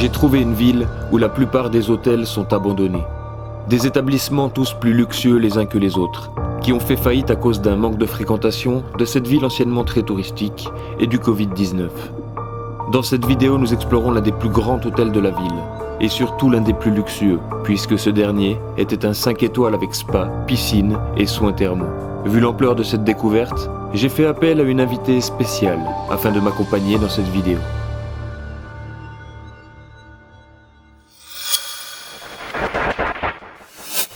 j'ai trouvé une ville où la plupart des hôtels sont abandonnés. Des établissements tous plus luxueux les uns que les autres, qui ont fait faillite à cause d'un manque de fréquentation de cette ville anciennement très touristique et du Covid-19. Dans cette vidéo, nous explorons l'un des plus grands hôtels de la ville, et surtout l'un des plus luxueux, puisque ce dernier était un 5 étoiles avec spa, piscine et soins thermaux. Vu l'ampleur de cette découverte, j'ai fait appel à une invitée spéciale afin de m'accompagner dans cette vidéo.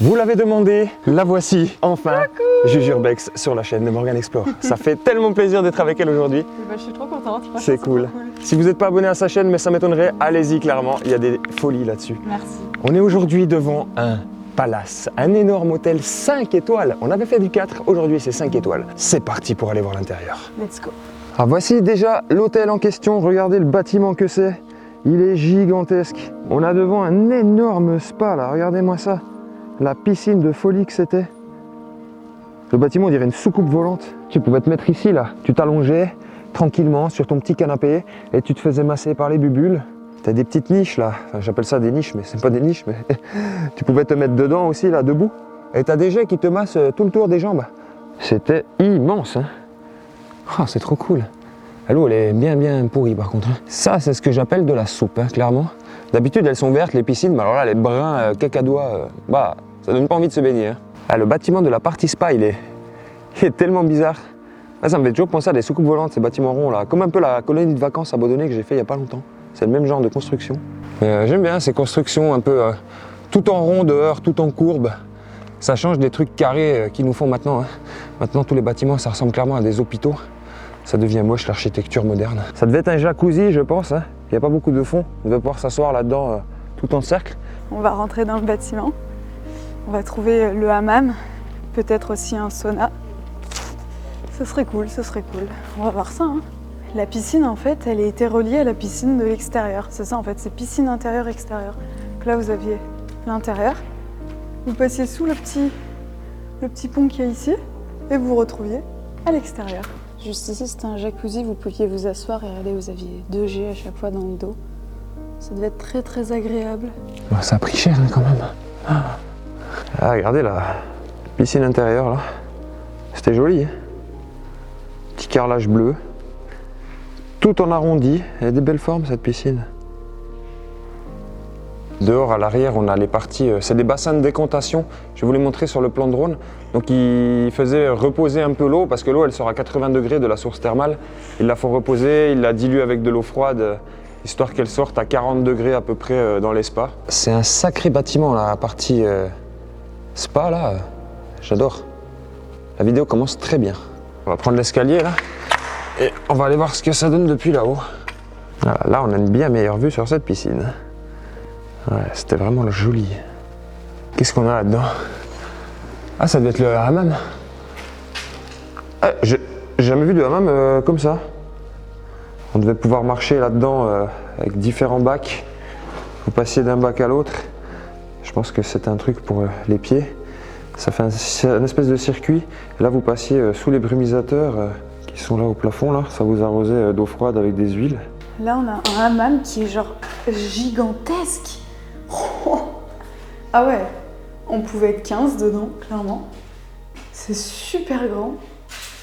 Vous l'avez demandé, la voici enfin, Juju Urbex sur la chaîne de Morgan Explore. Ça fait tellement plaisir d'être avec elle aujourd'hui. Bah, je suis trop contente. C'est cool. Si vous n'êtes pas abonné à sa chaîne, mais ça m'étonnerait, allez-y clairement, il y a des folies là-dessus. Merci. On est aujourd'hui devant un palace, un énorme hôtel 5 étoiles. On avait fait du 4, aujourd'hui c'est 5 étoiles. C'est parti pour aller voir l'intérieur. Let's go. Ah, voici déjà l'hôtel en question, regardez le bâtiment que c'est. Il est gigantesque. On a devant un énorme spa là, regardez-moi ça. La piscine de folie que c'était. Le bâtiment on dirait une soucoupe volante. Tu pouvais te mettre ici là, tu t'allongeais tranquillement sur ton petit canapé et tu te faisais masser par les bubules. T'as des petites niches là, enfin, j'appelle ça des niches mais c'est pas des niches, mais tu pouvais te mettre dedans aussi là, debout. Et t'as des jets qui te massent tout le tour des jambes. C'était immense hein. Oh, c'est trop cool. L'eau elle est bien pourrie par contre. Ça c'est ce que j'appelle de la soupe, hein, clairement. D'habitude elles sont vertes les piscines, mais alors là les bruns cacadois, bah ça donne pas envie de se baigner. Hein. Ah, le bâtiment de la partie spa il est tellement bizarre. Ah, ça me fait toujours penser à des soucoupes volantes, ces bâtiments ronds là, comme un peu la colonie de vacances abandonnée que j'ai fait il y a pas longtemps. C'est le même genre de construction. J'aime bien ces constructions un peu tout en rondeur, tout en courbe. Ça change des trucs carrés qu'ils nous font maintenant. Hein. Maintenant tous les bâtiments ça ressemble clairement à des hôpitaux. Ça devient moche l'architecture moderne. Ça devait être un jacuzzi je pense, hein. Il n'y a pas beaucoup de fond. On devait pouvoir s'asseoir là-dedans tout en cercle. On va rentrer dans le bâtiment. On va trouver le hammam, peut-être aussi un sauna. Ce serait cool, ce serait cool. On va voir ça. Hein. La piscine en fait, elle a été reliée à la piscine de l'extérieur. C'est ça en fait, c'est piscine intérieure-extérieure. Donc là vous aviez l'intérieur. Vous passiez sous le petit pont qu'il y a ici et vous vous retrouviez à l'extérieur. Juste ici, c'était un jacuzzi, vous pouviez vous asseoir et regardez, vous aviez 2 jets à chaque fois dans le dos. Ça devait être très agréable. Bon, ça a pris cher hein, quand même. Ah, regardez la piscine intérieure là. C'était joli. Hein. Petit carrelage bleu. Tout en arrondi. Elle a des belles formes cette piscine. Dehors à l'arrière, on a les parties, c'est des bassins de décantation. Je vais vous les montrer sur le plan de drone. Donc il faisait reposer un peu l'eau parce que l'eau elle sort à 80 degrés de la source thermale. Il la faut reposer, il la dilue avec de l'eau froide histoire qu'elle sorte à 40 degrés à peu près dans les spas. C'est un sacré bâtiment la partie spa là, j'adore. La vidéo commence très bien. On va prendre l'escalier là et on va aller voir ce que ça donne depuis là-haut. Voilà, là on a une bien meilleure vue sur cette piscine. Ouais, c'était vraiment joli. Qu'est-ce qu'on a là-dedans? Ah, ça doit être le hammam. Ah, j'ai jamais vu de hammam comme ça. On devait pouvoir marcher là-dedans avec différents bacs. Vous passiez d'un bac à l'autre. Je pense que c'est un truc pour les pieds. Ça fait un espèce de circuit. Et là, vous passiez sous les brumisateurs qui sont là au plafond. Là. Ça vous arrosait d'eau froide avec des huiles. Là, on a un hammam qui est genre gigantesque. Ah ouais, on pouvait être 15 dedans, clairement. C'est super grand.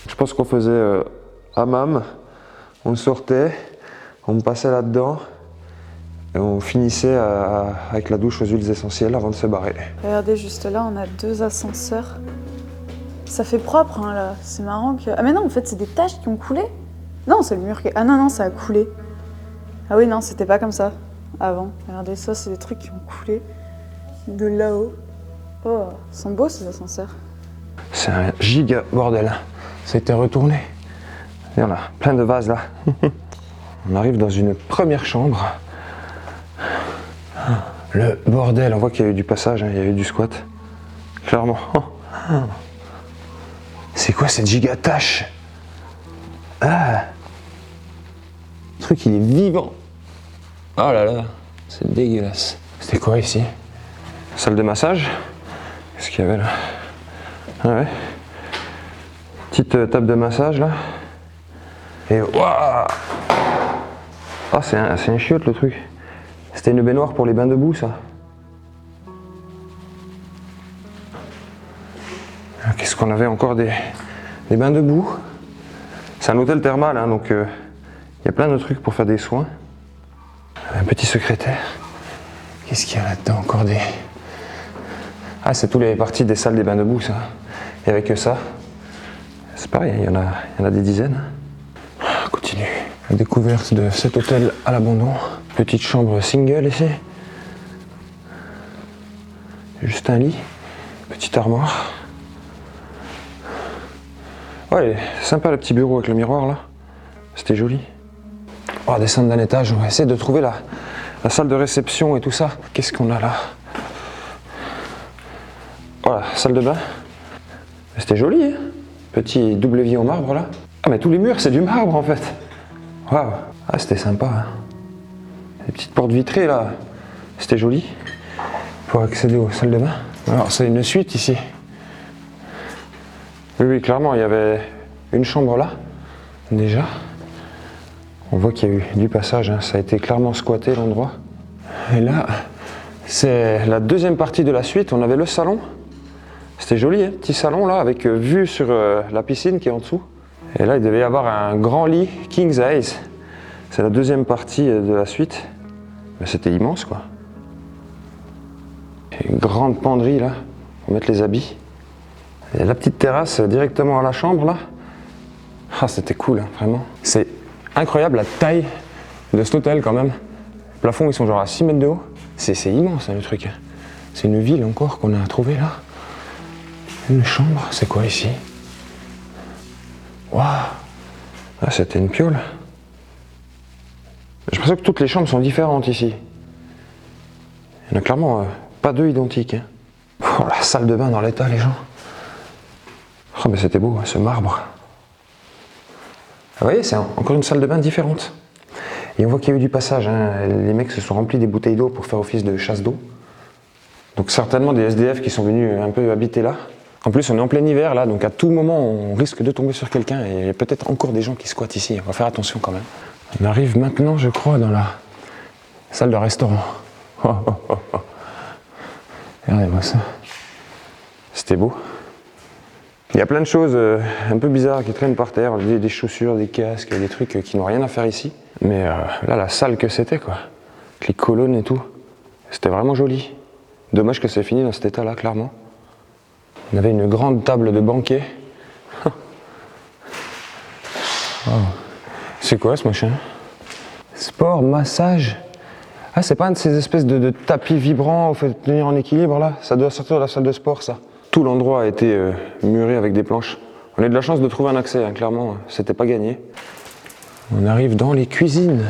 Je pense qu'on faisait hammam, on sortait, on passait là-dedans et on finissait avec la douche aux huiles essentielles avant de se barrer. Regardez, juste là, on a 2 ascenseurs. Ça fait propre, hein, là. C'est marrant que... Ah mais non, en fait, c'est des taches qui ont coulé. Non, c'est le mur qui... Ah non, ça a coulé. Ah oui, non, c'était pas comme ça avant. Regardez, ça, c'est des trucs qui ont coulé de là-haut. Oh, ils sont beaux, ces ascenseurs. C'est un giga bordel. Ça a été retourné. Regarde là, plein de vases là. On arrive dans une première chambre. Le bordel, on voit qu'il y a eu du passage, hein, il y a eu du squat. Clairement. C'est quoi cette giga tâche? Ah, le truc il est vivant. Oh là là, c'est dégueulasse. C'était quoi ici? Salle de massage? Qu'est-ce qu'il y avait là? Ah ouais. Petite table de massage là. Et waouh! Ah, c'est un chiotte le truc. C'était une baignoire pour les bains de boue, ça. Qu'est-ce qu'on avait encore des bains de boue. C'est un hôtel thermal, hein, donc y a plein de trucs pour faire des soins. Un petit secrétaire. Qu'est-ce qu'il y a là-dedans encore des... Ah, c'est toutes les parties des salles des bains de boue, ça. Il n'y avait que ça. C'est pareil, il y en a des dizaines. On continue. La découverte de cet hôtel à l'abandon. Petite chambre single ici. Juste un lit. Petite armoire. Ouais, c'est sympa le petit bureau avec le miroir là. C'était joli. On va descendre d'un étage, on va essayer de trouver la salle de réception et tout ça. Qu'est-ce qu'on a là? Voilà, salle de bain. C'était joli, hein? Petit double évier en marbre là. Ah mais tous les murs c'est du marbre en fait. Waouh. Ah c'était sympa. Hein. Les petites portes vitrées là. C'était joli. Pour accéder aux salles de bain. Alors c'est une suite ici. Oui, clairement, il y avait une chambre là, déjà. On voit qu'il y a eu du passage, hein. Ça a été clairement squatté l'endroit. Et là, c'est la deuxième partie de la suite, on avait le salon. C'était joli, hein, petit salon là, avec vue sur la piscine qui est en dessous. Et là, il devait y avoir un grand lit, king size. C'est la deuxième partie de la suite. Mais c'était immense, quoi. Et une grande penderie là, pour mettre les habits. Et la petite terrasse directement à la chambre là. Ah c'était cool hein, vraiment. C'est incroyable la taille de cet hôtel quand même. Les plafonds ils sont genre à 6 mètres de haut. C'est immense hein, le truc. C'est une ville encore qu'on a trouvé là. Une chambre, c'est quoi ici? Waouh. Ah c'était une piole. J'ai l'impression que toutes les chambres sont différentes ici. Il n'y en a clairement pas deux identiques. Hein. Oh, la salle de bain dans l'état les gens. Oh mais c'était beau, hein, ce marbre. Vous voyez, c'est encore une salle de bain différente. Et on voit qu'il y a eu du passage. Hein. Les mecs se sont remplis des bouteilles d'eau pour faire office de chasse d'eau. Donc certainement des SDF qui sont venus un peu habiter là. En plus, on est en plein hiver là, donc à tout moment, on risque de tomber sur quelqu'un. Et il y a peut-être encore des gens qui squattent ici. On va faire attention quand même. On arrive maintenant, je crois, dans la salle de restaurant. Oh, oh, oh, oh. Regardez-moi ça. C'était beau. Il y a plein de choses un peu bizarres qui traînent par terre, des chaussures, des casques, des trucs qui n'ont rien à faire ici. Mais là, la salle que c'était, quoi. Avec les colonnes et tout. C'était vraiment joli. Dommage que c'est fini dans cet état-là, clairement. On avait une grande table de banquet. Wow. C'est quoi ce machin? Sport, massage. Ah, c'est pas un de ces espèces de tapis vibrants, fait tenir en équilibre là? Ça doit sortir de la salle de sport, ça. Tout l'endroit a été muré avec des planches. On a eu de la chance de trouver un accès, hein, clairement, c'était pas gagné. On arrive dans les cuisines.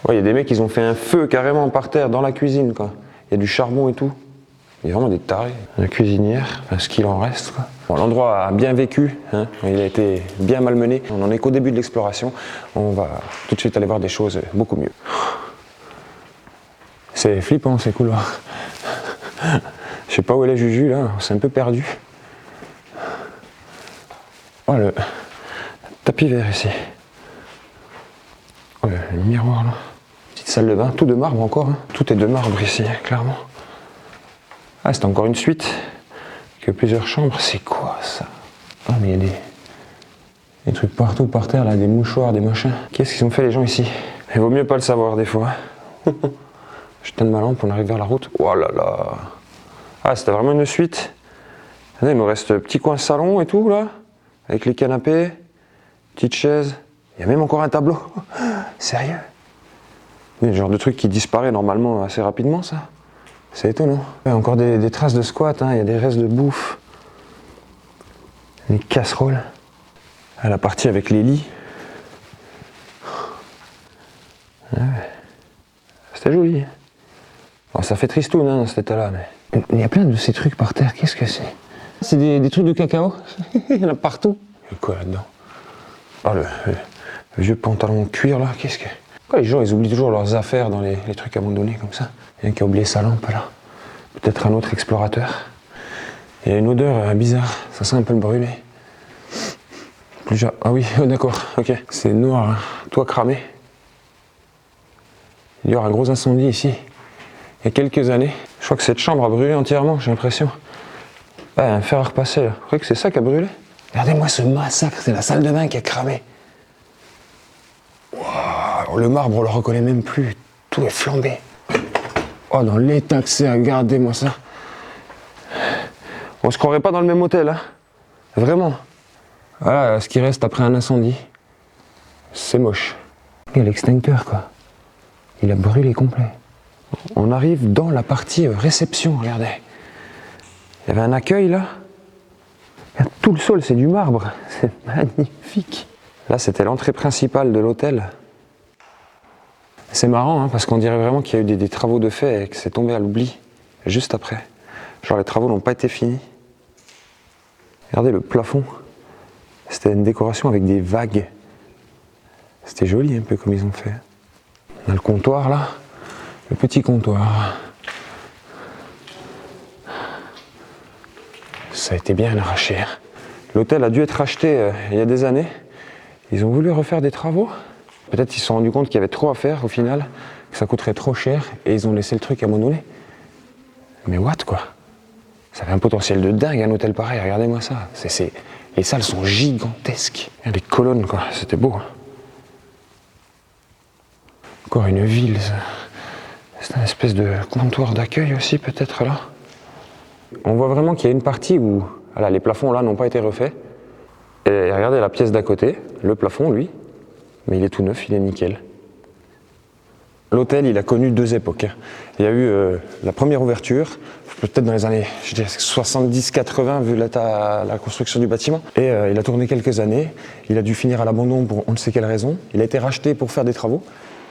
Ouais, il y a des mecs, ils ont fait un feu carrément par terre dans la cuisine, quoi. Il y a du charbon et tout. Il y a vraiment des tarés. La cuisinière, enfin, ce qu'il en reste, quoi. Bon, l'endroit a bien vécu, hein. Il a été bien malmené. On n'en est qu'au début de l'exploration. On va tout de suite aller voir des choses beaucoup mieux. C'est flippant ces couloirs. Je sais pas où est la Juju là, c'est un peu perdu. Oh le tapis vert ici. Oh le miroir là. Petite salle de bain, tout de marbre encore. Hein. Tout est de marbre ici, hein, clairement. Ah c'est encore une suite. Que plusieurs chambres. C'est quoi ça? Ah mais il y a des trucs partout par terre là, des mouchoirs, des machins. Qu'est-ce qu'ils ont fait les gens ici? Il vaut mieux pas le savoir des fois. Je teins ma lampe, on arrive vers la route. Oh là là. Ah, c'était vraiment une suite. Là, il nous reste petit coin salon et tout, là. Avec les canapés, petite chaise. Il y a même encore un tableau. Sérieux? Le genre de truc qui disparaît normalement assez rapidement, ça. C'est étonnant. Il y a encore des traces de squat, hein. Il y a des restes de bouffe. Des casseroles. À la partie avec les lits. Ouais. C'était joli. Bon, ça fait tristoun hein, dans cet état-là, mais... Il y a plein de ces trucs par terre, qu'est-ce que c'est? C'est des trucs de cacao. Il y en a partout. Il y a quoi là-dedans? Oh, le vieux pantalon de cuir là, qu'est-ce que... Pourquoi les gens ils oublient toujours leurs affaires dans les trucs abandonnés comme ça? Il y en a qui a oublié sa lampe là. Peut-être un autre explorateur. Il y a une odeur bizarre, ça sent un peu le brûlé. Ah oui, oh, d'accord, ok. C'est noir, hein. Toit cramé. Il y a eu un gros incendie ici, il y a quelques années. Je crois que cette chambre a brûlé entièrement, j'ai l'impression. Ah, il y a un fer à repasser là. Vous croyez que c'est ça qui a brûlé? Regardez-moi ce massacre, c'est la salle de bain qui a cramé. Wow, le marbre, on le reconnaît même plus. Tout est flambé. Oh, dans l'état que c'est, regardez-moi ça. On se croirait pas dans le même hôtel, hein. Vraiment. Voilà ce qui reste après un incendie. C'est moche. Et l'extincteur, quoi. Il a brûlé complet. On arrive dans la partie réception, regardez. Il y avait un accueil là. Tout le sol, c'est du marbre. C'est magnifique. Là, c'était l'entrée principale de l'hôtel. C'est marrant, hein, parce qu'on dirait vraiment qu'il y a eu des travaux de fait et que c'est tombé à l'oubli juste après. Genre les travaux n'ont pas été finis. Regardez le plafond. C'était une décoration avec des vagues. C'était joli un peu comme ils ont fait. On a le comptoir là. Le petit comptoir. Ça a été bien arraché. Hein. L'hôtel a dû être racheté il y a des années. Ils ont voulu refaire des travaux. Peut-être qu'ils se sont rendus compte qu'il y avait trop à faire au final, que ça coûterait trop cher et ils ont laissé le truc abandonné. Mais what quoi? Ça avait un potentiel de dingue un hôtel pareil, regardez-moi ça. Les salles sont gigantesques. Il y a des colonnes quoi, c'était beau. Hein. Encore une ville, c'est un espèce de comptoir d'accueil aussi peut-être là. On voit vraiment qu'il y a une partie où voilà, les plafonds là n'ont pas été refaits. Et regardez la pièce d'à côté, le plafond lui, mais il est tout neuf, il est nickel. L'hôtel, il a connu deux époques. Il y a eu la première ouverture, peut-être dans les années 70-80 vu la construction du bâtiment. Et il a tourné quelques années, il a dû finir à l'abandon pour on ne sait quelle raison. Il a été racheté pour faire des travaux.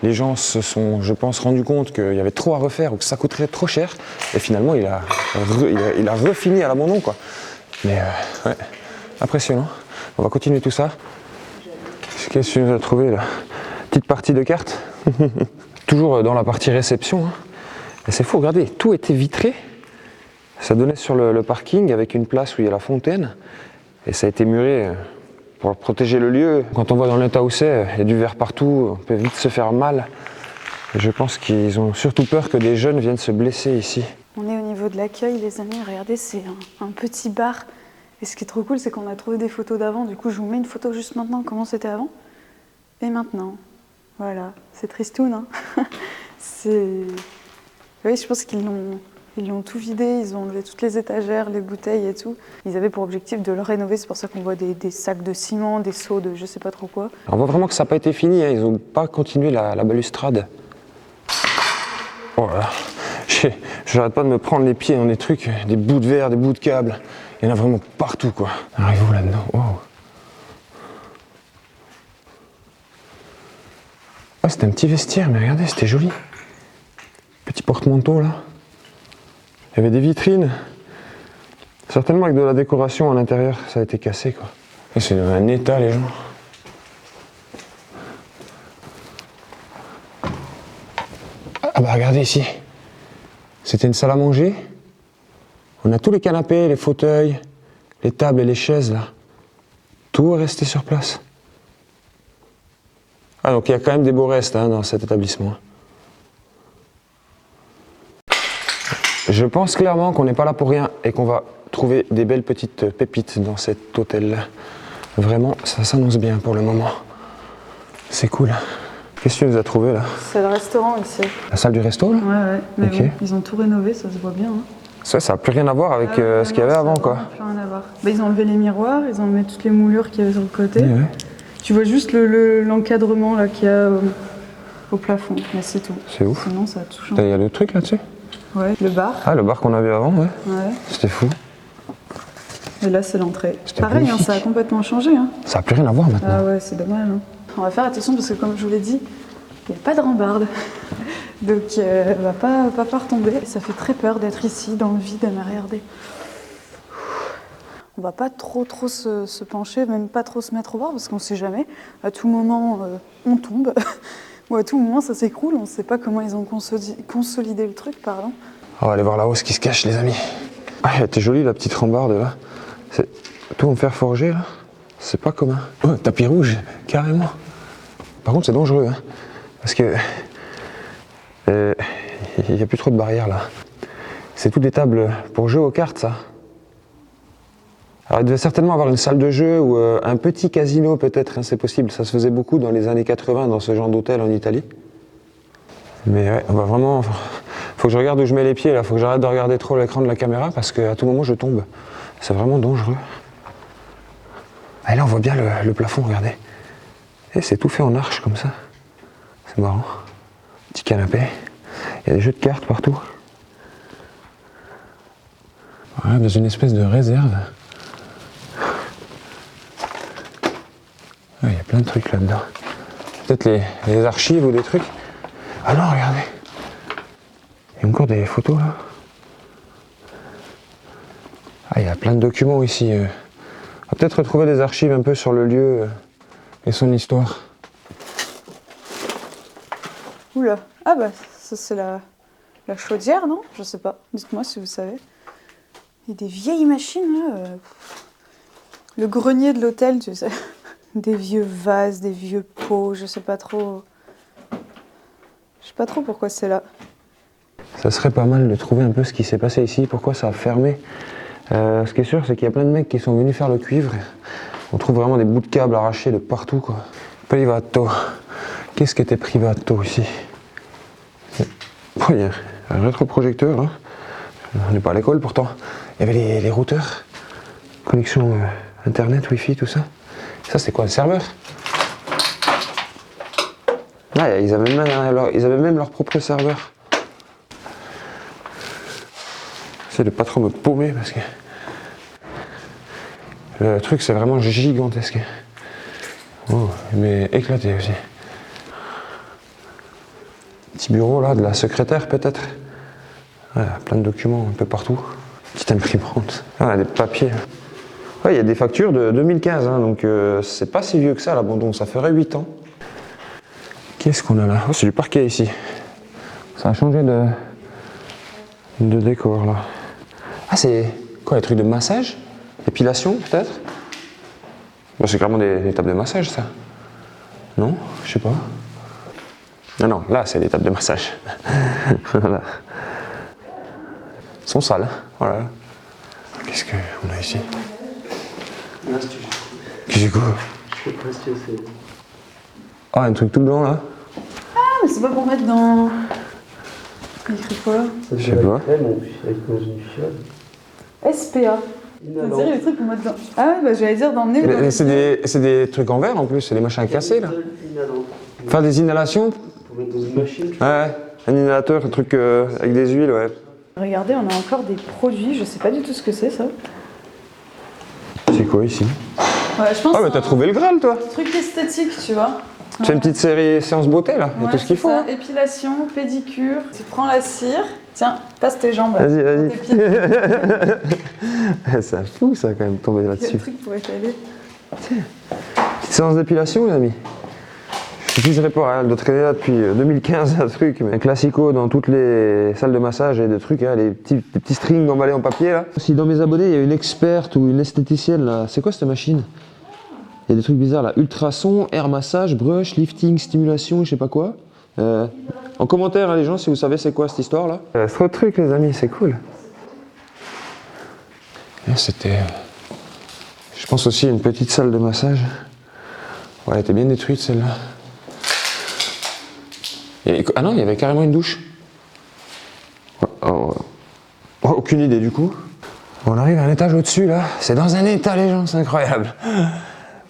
Les gens se sont, je pense, rendus compte qu'il y avait trop à refaire ou que ça coûterait trop cher. Et finalement, il a refini à l'abandon, quoi. Mais ouais, impressionnant. On va continuer tout ça. Qu'est-ce que tu nous as trouvé là? Petite partie de cartes. Toujours dans la partie réception. Hein. Et c'est fou, regardez, tout était vitré. Ça donnait sur le parking avec une place où il y a la fontaine. Et ça a été muré pour protéger le lieu. Quand on voit dans l'état où c'est, il y a du verre partout, on peut vite se faire mal. Et je pense qu'ils ont surtout peur que des jeunes viennent se blesser ici. On est au niveau de l'accueil, les amis. Regardez, c'est un petit bar. Et ce qui est trop cool, c'est qu'on a trouvé des photos d'avant. Du coup, je vous mets une photo juste maintenant, comment c'était avant. Et maintenant. Voilà, c'est tristoun. Hein. Oui, je pense qu'ils l'ont tout vidé, ils ont enlevé toutes les étagères, les bouteilles et tout. Ils avaient pour objectif de le rénover, c'est pour ça qu'on voit des sacs de ciment, des seaux de je sais pas trop quoi. On voit vraiment que ça n'a pas été fini, hein. Ils n'ont pas continué la balustrade. Oh là là, j'arrête pas de me prendre les pieds dans des trucs, des bouts de verre, des bouts de câbles. Il y en a vraiment partout quoi. Arrivons là-dedans. Oh. Ah, c'était un petit vestiaire, mais regardez, c'était joli. Petit porte-manteau là. Il y avait des vitrines. Certainement avec de la décoration à l'intérieur, ça a été cassé quoi. Et c'est un état les gens. Ah bah regardez ici. C'était une salle à manger. On a tous les canapés, les fauteuils, les tables et les chaises là. Tout est resté sur place. Ah donc il y a quand même des beaux restes hein, dans cet établissement. Je pense clairement qu'on n'est pas là pour rien et qu'on va trouver des belles petites pépites dans cet hôtel-là. Vraiment, ça s'annonce bien pour le moment. C'est cool. Qu'est-ce que tu nous as trouvé là? C'est le restaurant ici. La salle du resto là? Ouais, mais okay. Bon, ils ont tout rénové, ça se voit bien. Hein. Ça n'a plus rien à voir avec ce qu'il y avait avant quoi. Plus rien à voir. Bah, ils ont enlevé les miroirs, ils ont enlevé toutes les moulures qu'il y avait sur le côté. Ouais. Tu vois juste l'encadrement là qu'il y a au plafond, mais c'est tout. C'est ouf. Sinon ça a tout changé. Il y a d'autres trucs là-dessus? Ouais, le bar. Ah, le bar qu'on avait avant, ouais. Ouais. C'était fou. Et là, c'est l'entrée. Pareil, hein, ça a complètement changé. Hein. Ça n'a plus rien à voir maintenant. Ah ouais, c'est dommage. Hein. On va faire attention parce que, comme je vous l'ai dit, il n'y a pas de rambarde. Donc, elle va pas retomber. Ça fait très peur d'être ici, dans le vide, à me regarder. On va pas trop se pencher, même pas trop se mettre au bord parce qu'on sait jamais. À tout moment, on tombe. Ou à tout moment, ça s'écroule. On ne sait pas comment ils ont consolidé le truc, pardon. On va aller voir là-haut ce qui se cache, les amis. Ah, elle était jolie, la petite rambarde, là. C'est tout en fer forgé, là. C'est pas commun. Oh, tapis rouge, carrément. Par contre, c'est dangereux, hein. Parce que Il n'y a plus trop de barrières là. C'est toutes des tables pour jouer aux cartes, ça. Alors il devait certainement avoir une salle de jeu ou un petit casino peut-être, hein, c'est possible. Ça se faisait beaucoup dans les années 80 dans ce genre d'hôtel en Italie. Mais ouais, on va vraiment... Faut que je regarde où je mets les pieds là, faut que j'arrête de regarder trop l'écran de la caméra parce qu'à tout moment je tombe. C'est vraiment dangereux. Et là on voit bien le plafond, regardez. Et c'est tout fait en arche comme ça. C'est marrant. Petit canapé. Il y a des jeux de cartes partout. Voilà, dans une espèce de réserve. Il y a plein de trucs là-dedans. Peut-être les archives ou des trucs. Ah non, regardez. Il y a encore des photos là. Ah, il y a plein de documents ici. On va peut-être retrouver des archives un peu sur le lieu et son histoire. Oula. Ah bah, ça c'est la chaudière, non? Je sais pas. Dites-moi si vous savez. Il y a des vieilles machines là. Le grenier de l'hôtel, tu sais. Des vieux vases, des vieux pots, je sais pas trop. Je sais pas trop pourquoi c'est là. Ça serait pas mal de trouver un peu ce qui s'est passé ici, pourquoi ça a fermé. Ce qui est sûr, c'est qu'il y a plein de mecs qui sont venus faire le cuivre. On trouve vraiment des bouts de câbles arrachés de partout, quoi. Privato. Qu'est-ce qui était privato ici? Oh, il y a un rétroprojecteur, là. On n'est pas à l'école pourtant. Il y avait les routeurs. Connexion internet, wifi, tout ça. Ça, c'est quoi, le serveur? Ah, ils avaient même leur propre serveur. J'essaie de pas trop me paumer parce que le truc c'est vraiment gigantesque. Oh, mais éclaté aussi. Petit bureau là, de la secrétaire peut-être. Ouais, plein de documents un peu partout. Petite imprimante. Ah, des papiers. Ouais, il y a des factures de 2015, hein, donc c'est pas si vieux que ça l'abandon, ça ferait 8 ans. Qu'est-ce qu'on a là? Oh, c'est du parquet ici. Ça a changé de décor là. Ah, c'est quoi, les trucs de massage? Épilation peut-être? Bon, c'est clairement des tables de massage ça. Non? Je sais pas. Non, non, là c'est des tables de massage. Voilà. Elles sont sales. Voilà. Qu'est-ce qu'on a ici? Qu'est-ce que Je sais pas ce que c'est. Ah, un truc tout blanc là? Ah, mais c'est pas pour mettre dans. Il écrit quoi là? Ça Je sais pas. crème avec dans une fiole. SPA. C'est sérieux les trucs pour mettre dans. Ah ouais, bah j'allais dire d'emmener. Mais c'est des trucs en verre en plus, c'est des machins cassés là. Faire des inhalations? Pour mettre dans une machine. Ouais, un inhalateur, un truc avec des huiles, ouais. Regardez, on a encore des produits, je sais pas du tout ce que c'est ça. C'est quoi ici? Ouais, je pense. Ah, mais t'as trouvé le Graal toi! Truc esthétique, tu vois. C'est une petite série séance beauté là, il y a tout ce qu'il faut. Ça. Hein. Épilation, pédicure. Tu prends la cire. Tiens, passe tes jambes. Là. Vas-y, vas-y. Tes pieds. C'est fou ça quand même, tomber Quel là-dessus. truc pour étaler. Petite séance d'épilation les amis. Je n'utiliserai pas, hein, elle doit traîner là depuis 2015 un truc, mais un classico dans toutes les salles de massage et de trucs, hein, les petits strings emballés en papier là. Si dans mes abonnés il y a une experte ou une esthéticienne là, c'est quoi cette machine? Il y a des trucs bizarres là, ultrason, air massage, brush, lifting, stimulation, je sais pas quoi. En commentaire hein, les gens si vous savez c'est quoi cette histoire là. C'est trop de trucs les amis, c'est cool. C'était, je pense aussi une petite salle de massage. Ouais, elle était bien détruite celle-là. Ah non, il y avait carrément une douche. Oh, aucune idée du coup. On arrive à un étage au-dessus là. C'est dans un état les gens, c'est incroyable.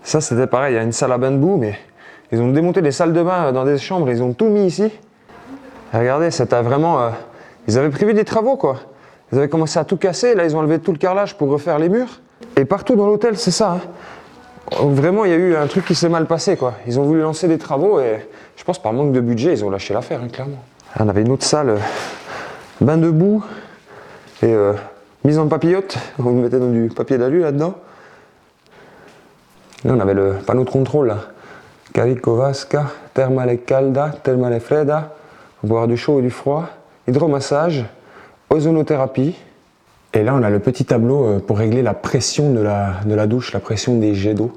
Ça c'était pareil, il y a une salle à bain de boue, mais ils ont démonté les salles de bain dans des chambres, ils ont tout mis ici. Et regardez, c'était vraiment... ils avaient prévu des travaux quoi. Ils avaient commencé à tout casser, là ils ont enlevé tout le carrelage pour refaire les murs. Et partout dans l'hôtel c'est ça. Hein. Vraiment, il y a eu un truc qui s'est mal passé, quoi. Ils ont voulu lancer des travaux et je pense par manque de budget, ils ont lâché l'affaire, hein, clairement. On avait une autre salle, bain de boue et mise en papillote. On mettait dans du papier d'alu là-dedans. Là, on avait le panneau de contrôle, là. Carico vasca, thermale calda, thermale fredda. On peut boire du chaud et du froid. Hydromassage, ozonothérapie. Et là, on a le petit tableau pour régler la pression de la douche, la pression des jets d'eau.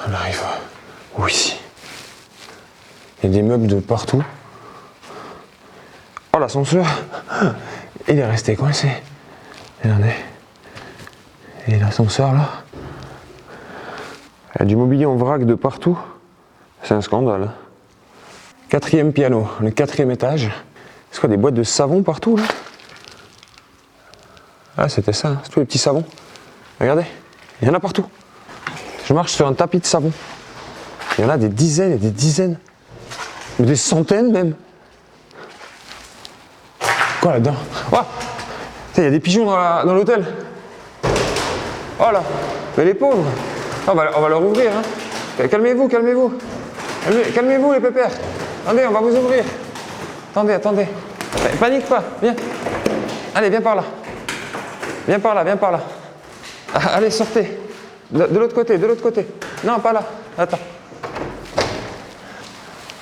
On arrive où ici? Il y a des meubles de partout. Oh, l'ascenseur, il est resté coincé. Regardez. Et l'ascenseur là. Il y a du mobilier en vrac de partout. C'est un scandale. 4e piano, le 4e étage. C'est quoi, des boîtes de savon partout là? Ah, c'était ça, hein. C'est tous les petits savons. Regardez, il y en a partout. Je marche sur un tapis de savon. Il y en a des dizaines et des dizaines. Ou des centaines même. Quoi là-dedans? Oh, il y a des pigeons dans l'hôtel. Oh là, mais les pauvres. On va leur ouvrir. Hein. Calmez-vous, calmez-vous. Calmez-vous les pépères. Attendez, on va vous ouvrir. Attendez. Panique pas, viens. Allez, viens par là. Viens par là. Ah, allez, sortez. De l'autre côté. Non, pas là. Attends.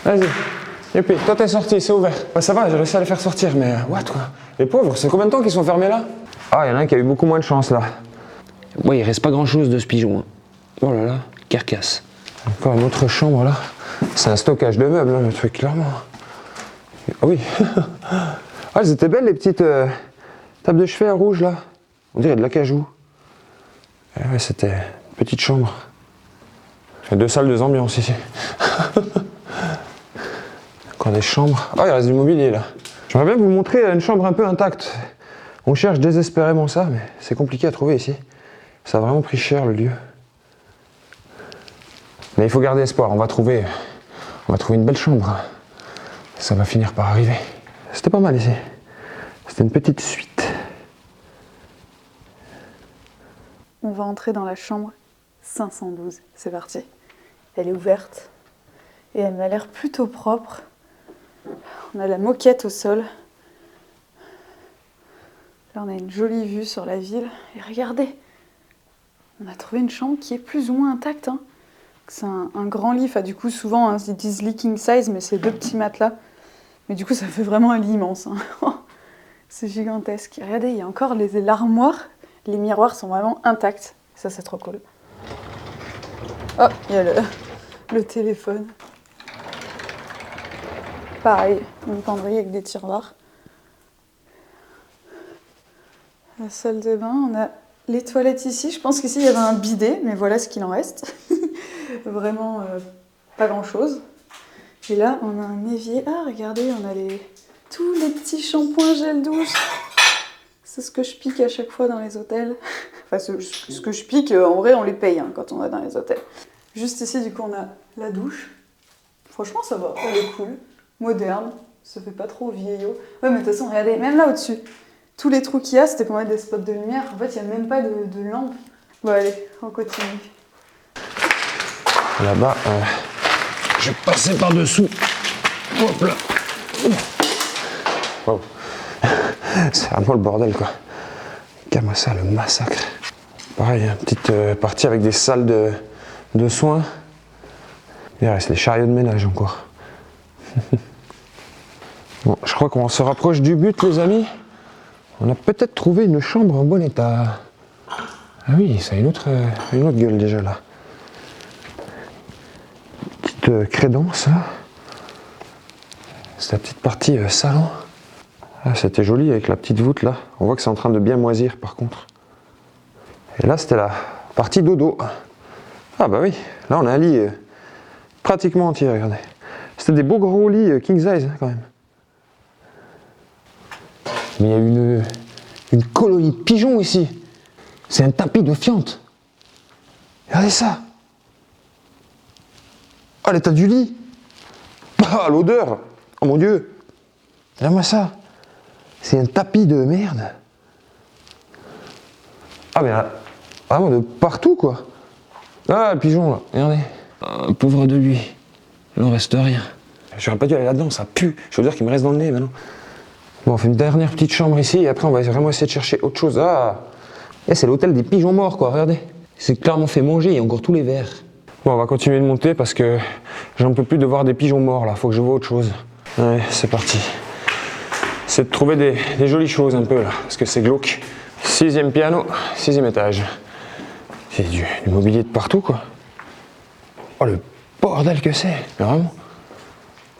Vas-y. Youpi, toi t'es sorti, c'est ouvert. Ouais, ça va, j'ai réussi à les faire sortir, mais what quoi? Les pauvres, c'est combien de temps qu'ils sont fermés là? Ah, il y en a un qui a eu beaucoup moins de chance là. Ouais, il reste pas grand chose de ce pigeon. Hein. Oh là là, carcasse. Encore une autre chambre là. C'est un stockage de meubles, hein, le truc, clairement. Ah oui. Ah, elles étaient belles les petites tables de chevet rouges là. On dirait de l'acajou. Ouais, c'était une petite chambre. Il y a 2 salles, 2 ambiances ici. Encore des chambres. Ah, il reste du mobilier là. J'aimerais bien vous montrer une chambre un peu intacte. On cherche désespérément ça, mais c'est compliqué à trouver ici. Ça a vraiment pris cher le lieu. Mais il faut garder espoir, on va trouver une belle chambre. Ça va finir par arriver. C'était pas mal ici. C'était une petite suite. On va entrer dans la chambre 512. C'est parti. Elle est ouverte et elle m'a l'air plutôt propre. On a la moquette au sol. Là, on a une jolie vue sur la ville. Et regardez, on a trouvé une chambre qui est plus ou moins intacte. Hein. C'est un grand lit. Enfin, du coup, souvent, hein, ils disent lit king size, mais c'est 2 petits matelas. Mais du coup, ça fait vraiment un lit immense. Hein. C'est gigantesque. Et regardez, il y a encore l'armoire. Les miroirs sont vraiment intacts. Ça, c'est trop cool. Oh, il y a le téléphone. Pareil, une penderie avec des tiroirs. La salle de bain, on a les toilettes ici. Je pense qu'ici, il y avait un bidet, mais voilà ce qu'il en reste. Vraiment pas grand-chose. Et là, on a un évier. Ah, regardez, on a tous les petits shampoings gel douche. C'est ce que je pique à chaque fois dans les hôtels. Enfin, ce que je pique, en vrai, on les paye hein, quand on va dans les hôtels. Juste ici, du coup, on a la douche. Franchement, ça va, elle est cool. Moderne, ça fait pas trop vieillot. Ouais, mais de toute façon, regardez, même là au-dessus, tous les trous qu'il y a, c'était pour mettre des spots de lumière. En fait, il n'y a même pas de lampe. Bon, allez, on continue. Là-bas, je vais passer par-dessous. Hop là. Wow. C'est vraiment le bordel, quoi. Regarde-moi ça, le massacre. Pareil, une petite partie avec des salles de soins. Il reste les chariots de ménage encore. Bon, je crois qu'on se rapproche du but, les amis. On a peut-être trouvé une chambre en bon état. Ah oui, ça a une autre gueule déjà là. Petite crédence là. C'est la petite partie salon. Ah, c'était joli avec la petite voûte là. On voit que c'est en train de bien moisir par contre. Et là, c'était la partie dodo. Ah bah oui, là on a un lit pratiquement entier, regardez. C'était des beaux gros lits king size quand même. Mais il y a une colonie de pigeons ici. C'est un tapis de fientes. Regardez ça. Ah, l'état du lit. Ah, l'odeur. Oh mon Dieu. Regarde-moi ça. C'est un tapis de merde. Ah, mais là, vraiment de partout, quoi. Ah, le pigeon, là. Regardez. Ah, pauvre de lui. Il n'en reste rien. J'aurais pas dû aller là-dedans, ça pue. Je veux dire qu'il me reste dans le nez, maintenant. Bon, on fait une dernière petite chambre ici, et après, on va vraiment essayer de chercher autre chose. Ah, et c'est l'hôtel des pigeons morts, quoi. Regardez. C'est clairement fait manger, il y a encore tous les verres. Bon, on va continuer de monter parce que j'en peux plus de voir des pigeons morts, là. Faut que je vois autre chose. Ouais, c'est parti. C'est de trouver des jolies choses, un peu, là, parce que c'est glauque. 6e piano, 6e étage. C'est du mobilier de partout, quoi. Oh, le bordel que c'est, mais vraiment.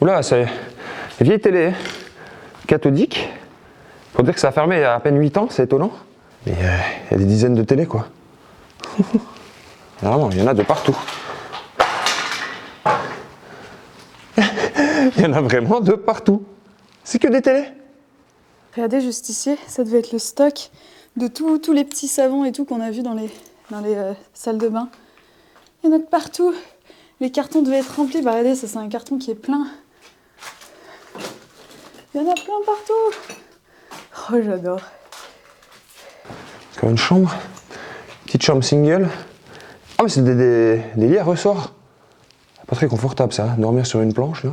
Oula, c'est une vieille télé, hein, cathodique. Faut dire que ça a fermé il y a à peine 8 ans, c'est étonnant. Mais il y a des dizaines de télés, quoi. Vraiment, il y en a de partout. Il y en a vraiment de partout. C'est que des télés. Regardez juste ici, ça devait être le stock de tous les petits savons et tout qu'on a vu dans les salles de bain. Il y en a de partout. Les cartons devaient être remplis. Bah regardez, ça c'est un carton qui est plein. Il y en a plein partout. Oh, j'adore. Comme une chambre. Petite chambre single. Ah mais c'est des lits à ressort. Pas très confortable ça, dormir sur une planche là.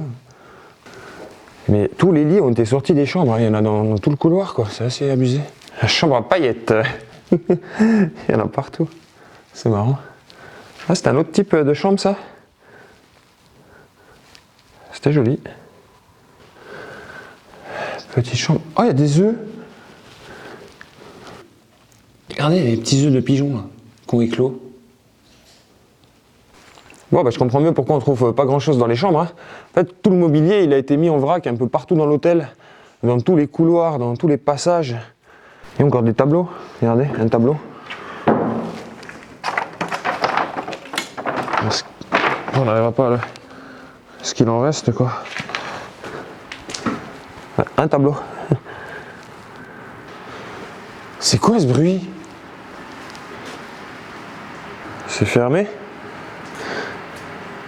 Mais tous les lits ont été sortis des chambres, hein. Il y en a dans tout le couloir quoi, c'est assez abusé. La chambre à paillettes. Il y en a partout. C'est marrant. Ah, c'est un autre type de chambre ça. C'était joli. Petite chambre. Oh, il y a des œufs. Regardez les petits œufs de pigeons là, qui ont éclos. Bon, bah, je comprends mieux pourquoi on trouve pas grand chose dans les chambres. Hein. En fait, tout le mobilier il a été mis en vrac un peu partout dans l'hôtel, dans tous les couloirs, dans tous les passages. Il y a encore des tableaux. Regardez, un tableau. On n'arrivera pas là. Ce qu'il en reste, quoi. Ouais, un tableau. C'est quoi ce bruit? C'est fermé.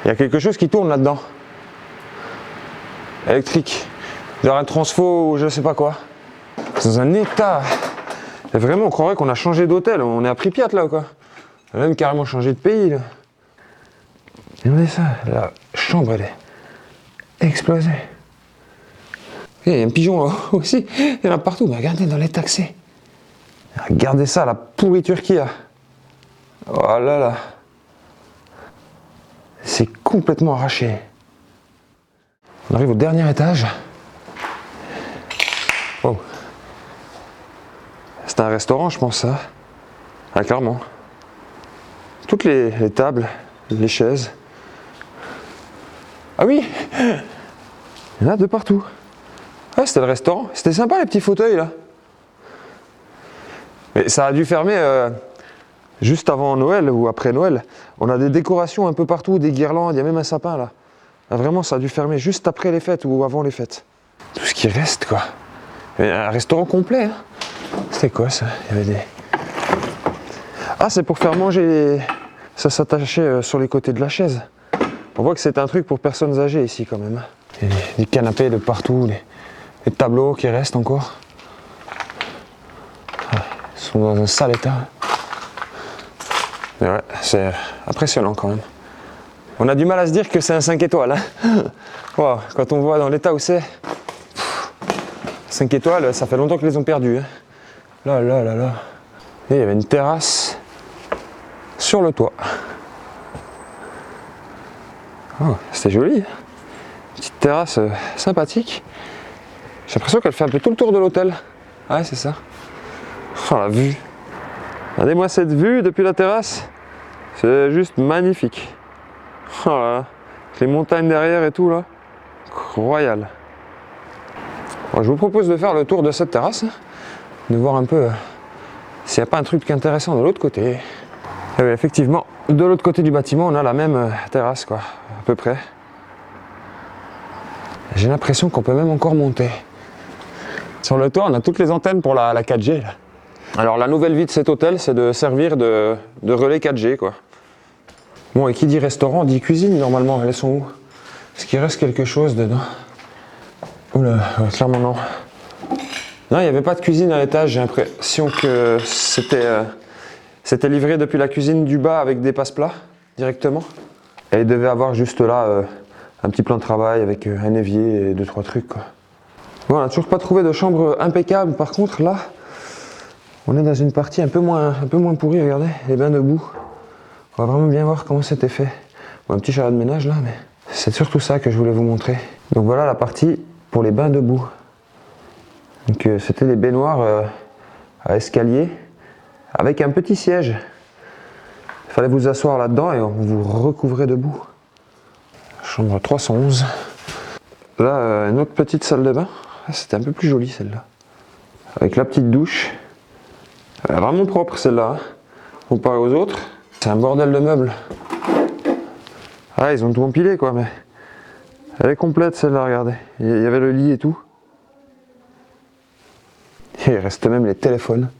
Il y a quelque chose qui tourne là-dedans. Électrique. Genre un transfo ou je sais pas quoi. C'est dans un état. Et vraiment, on croirait qu'on a changé d'hôtel. On est à Pripyat là ou quoi. On a même carrément changé de pays là. Regardez ça. La chambre elle est explosée. Et il y a un pigeon là aussi. Il y en a partout. Mais regardez dans l'état que c'est. Regardez ça, la pourriture qu'il y a. Oh là là. C'est complètement arraché. On arrive au dernier étage. Wow. C'est un restaurant, je pense, ça. Ah, clairement. Toutes les tables, les chaises. Ah oui! Il y en a de partout. Ah, c'était le restaurant. C'était sympa, les petits fauteuils, là. Mais ça a dû fermer juste avant Noël ou après Noël. On a des décorations un peu partout, des guirlandes, il y a même un sapin, là. Ah, vraiment, ça a dû fermer juste après les fêtes ou avant les fêtes. Tout ce qui reste, quoi. Il y a un restaurant complet, hein. C'était quoi, ça? Il y avait des... Ah, c'est pour faire manger... Ça s'attachait sur les côtés de la chaise. On voit que c'est un truc pour personnes âgées ici, quand même. Il y a des canapés de partout, des tableaux qui restent encore. Ils sont dans un sale état. Mais ouais, c'est impressionnant quand même. On a du mal à se dire que c'est un 5 étoiles. Hein. Wow, quand on voit dans l'état où c'est. 5 étoiles, ça fait longtemps qu'ils les ont perdus. Hein. Là, là, là, là. Et il y avait une terrasse sur le toit. Oh, c'était joli. Petite terrasse sympathique. J'ai l'impression qu'elle fait un peu tout le tour de l'hôtel. Ouais, c'est ça. Oh, la vue. Regardez-moi cette vue depuis la terrasse. C'est juste magnifique. Oh là là. Les montagnes derrière et tout là. Royal. Bon, je vous propose de faire le tour de cette terrasse. De voir un peu s'il n'y a pas un truc intéressant de l'autre côté. Et oui, effectivement, de l'autre côté du bâtiment, on a la même terrasse, quoi, à peu près. J'ai l'impression qu'on peut même encore monter. Sur le toit, on a toutes les antennes pour la 4G. Là. Alors, la nouvelle vie de cet hôtel, c'est de servir de relais 4G, quoi. Bon, et qui dit restaurant, dit cuisine, normalement. Elles sont où? Est-ce qu'il reste quelque chose dedans? Oula, ouais, clairement non. Non, il n'y avait pas de cuisine à l'étage. J'ai l'impression que c'était livré depuis la cuisine du bas avec des passe-plats directement. Et il devait avoir juste là un petit plan de travail avec un évier et 2-3 trucs, quoi. Bon, on n'a toujours pas trouvé de chambre impeccable. Par contre, là, on est dans une partie un peu moins pourrie. Regardez, les bains de boue. On va vraiment bien voir comment c'était fait. Bon, un petit chariot de ménage là, mais c'est surtout ça que je voulais vous montrer. Donc voilà la partie pour les bains de boue. Donc c'était les baignoires à escalier avec un petit siège. Il fallait vous asseoir là-dedans et on vous recouvrait de boue. Chambre 311. Là, une autre petite salle de bain. Ah, c'était un peu plus joli celle-là. Avec la petite douche. Elle est vraiment propre celle-là, hein, comparé aux autres. C'est un bordel de meubles. Ah, ils ont tout empilé quoi, mais elle est complète celle-là, regardez. Il y avait le lit et tout. Et il reste même les téléphones.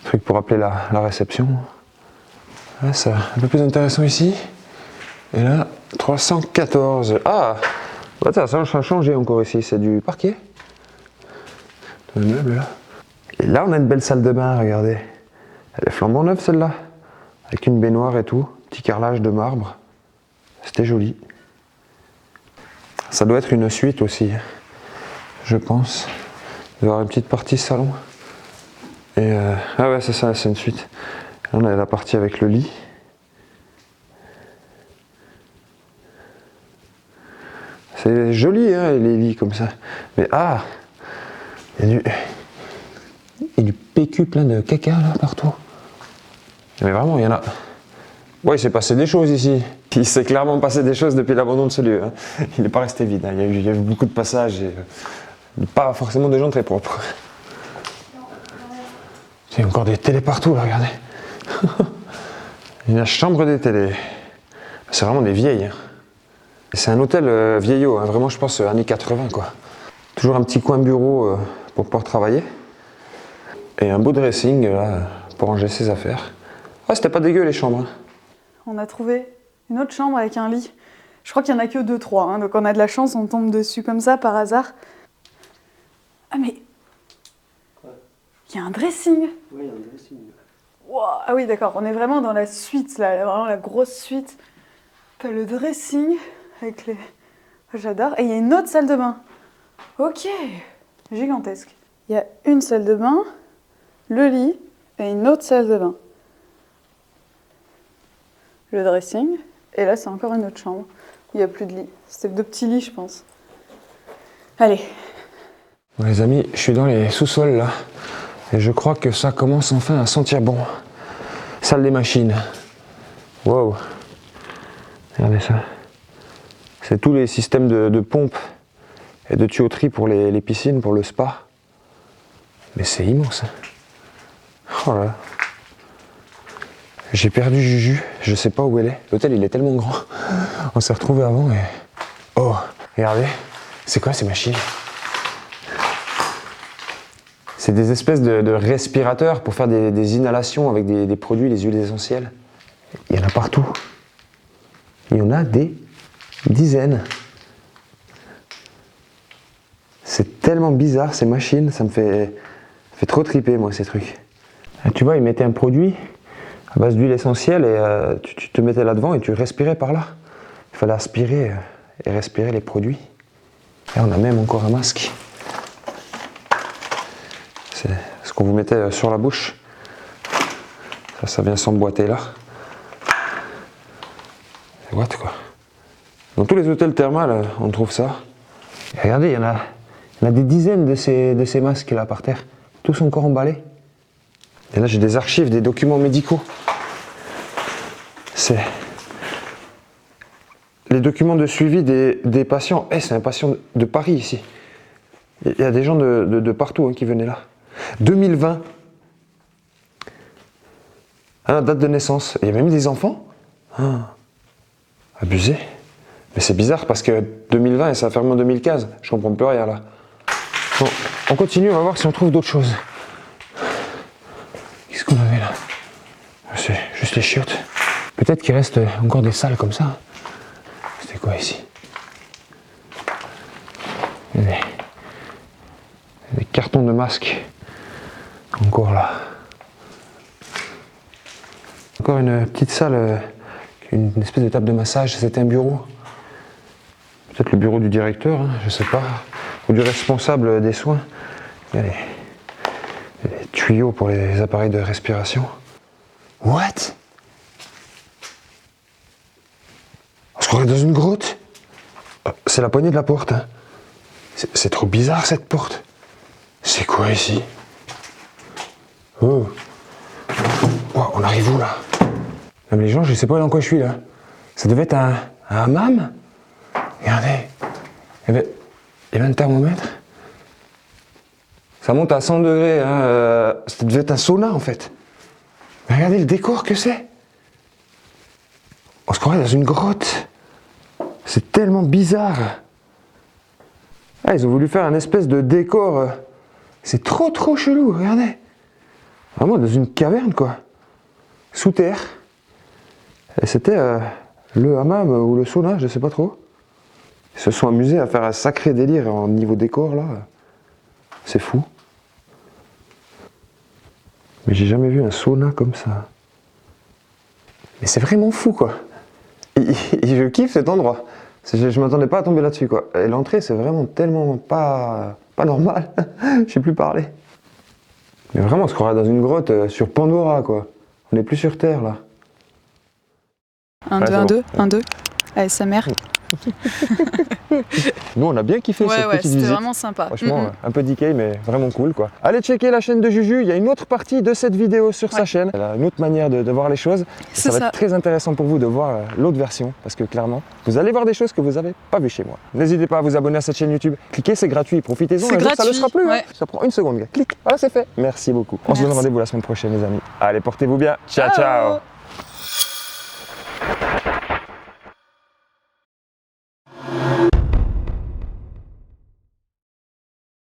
Truc pour appeler la réception. Là, c'est un peu plus intéressant ici. Et là, 314. Ah, bah, ça a changé encore ici. C'est du parquet. Le meuble là. Et là, on a une belle salle de bain, regardez. Elle est flambant neuve celle-là. Avec une baignoire et tout. Petit carrelage de marbre. C'était joli. Ça doit être une suite aussi, je pense. Il doit y avoir une petite partie salon. Et ah ouais, c'est ça, c'est une suite. Là, on a la partie avec le lit. C'est joli, hein, les lits comme ça. Mais ah, il y a du PQ plein de caca là partout. Mais vraiment, il y en a. Ouais, il s'est passé des choses ici. Il s'est clairement passé des choses depuis l'abandon de ce lieu. Hein. Il n'est pas resté vide. Hein. Il y a eu beaucoup de passages et pas forcément des gens très propres. Il y a encore des télés partout, là, regardez. Il y a la chambre des télés. C'est vraiment des vieilles. Hein. C'est un hôtel vieillot, hein. Vraiment, je pense, années 80, quoi. Toujours un petit coin bureau pour pouvoir travailler. Et un beau dressing, là, pour ranger ses affaires. Ah, c'était pas dégueu, les chambres. Hein. On a trouvé une autre chambre avec un lit. Je crois qu'il n'y en a que 2-3, hein, donc on a de la chance, on tombe dessus comme ça, par hasard. Ah mais... Il y a un dressing. Oui, il y a un dressing. Wow. Ah oui, d'accord, on est vraiment dans la suite, là, vraiment la grosse suite. T'as le dressing avec les... J'adore. Et il y a une autre salle de bain. Ok, gigantesque. Il y a une salle de bain, le lit et une autre salle de bain. Le dressing, et là c'est encore une autre chambre. Il n'y a plus de lit. C'était 2 petits lits, je pense. Allez. Bon, les amis, je suis dans les sous-sols là. Et je crois que ça commence enfin à sentir bon. Salle des machines. Wow. Regardez ça. C'est tous les systèmes de pompes et de tuyauterie pour les piscines, pour le spa. Mais c'est immense. Oh là là. J'ai perdu Juju, je sais pas où elle est. L'hôtel il est tellement grand. On s'est retrouvés avant et... Oh, regardez. C'est quoi ces machines? C'est des espèces de respirateurs pour faire des inhalations avec des produits, les huiles essentielles. Il y en a partout. Il y en a des dizaines. C'est tellement bizarre ces machines, ça me fait trop triper moi ces trucs. Tu vois, ils mettaient un produit à base d'huile essentielle et tu te mettais là-devant et tu respirais par là. Il fallait aspirer et respirer les produits. Et on a même encore un masque. C'est ce qu'on vous mettait sur la bouche. Ça vient s'emboîter là. C'est what quoi. Dans tous les hôtels thermales, on trouve ça. Et regardez, il y en a des dizaines de ces masques là par terre. Tous encore emballés. Et là j'ai des archives, des documents médicaux. C'est les documents de suivi des patients. Eh, c'est un patient de Paris ici. Il y a des gens de partout hein, qui venaient là. 2020. Ah, date de naissance. Il y a même des enfants. Ah, abusé. Mais c'est bizarre parce que 2020 et ça a fermé en 2015. Je comprends plus rien là. Bon, on continue, on va voir si on trouve d'autres choses. Qu'est-ce qu'on avait là? C'est juste les chiottes. Peut-être qu'il reste encore des salles comme ça. C'était quoi ici? Des cartons de masques. Encore là. Encore une petite salle, une espèce de table de massage. C'était un bureau. Peut-être le bureau du directeur, hein, je sais pas. Ou du responsable des soins. Il y a les tuyaux pour les appareils de respiration. What? On se croirait dans une grotte. C'est la poignée de la porte. Hein. C'est trop bizarre cette porte. C'est quoi ici? Oh. Oh, on arrive où là? Même les gens, je sais pas dans quoi je suis là. Ça devait être un hammam? Regardez. Eh ben, il y a un thermomètre. Ça monte à 100 degrés. Hein. Ça devait être un sauna en fait. Mais regardez le décor que c'est. On se croirait dans une grotte. C'est tellement bizarre. Ah, ils ont voulu faire un espèce de décor. C'est trop chelou, regardez. Vraiment dans une caverne quoi. Sous terre. Et c'était le hammam ou le sauna, je sais pas trop. Ils se sont amusés à faire un sacré délire en niveau décor là. C'est fou. Mais j'ai jamais vu un sauna comme ça. Mais c'est vraiment fou quoi. Je kiffe cet endroit. Je m'attendais pas à tomber là-dessus quoi. Et l'entrée c'est vraiment tellement pas normal. Je sais plus parler. Mais vraiment on se croirait dans une grotte sur Pandora quoi. On n'est plus sur Terre là. 1, Ouais, 2, c'est 1, bon. 2, 1, 2. ASMR. Nous on a bien kiffé cette petite c'était visite. vraiment sympa. Franchement, un peu decay, mais vraiment cool quoi. Allez checker la chaîne de Juju, il y a une autre partie de cette vidéo sur sa chaîne. Elle a une autre manière de voir les choses. Ça va être très intéressant pour vous de voir l'autre version, parce que clairement, vous allez voir des choses que vous n'avez pas vues chez moi. N'hésitez pas à vous abonner à cette chaîne YouTube. Cliquez, c'est gratuit, profitez-en. C'est Un jour, ça ne le gratuit, sera plus. ouais. Hein. Ça prend une seconde, gars. Clique, voilà, c'est fait. Merci beaucoup. On se donne Merci. rendez-vous la semaine prochaine, les amis. Allez, portez-vous bien. Ciao, ciao.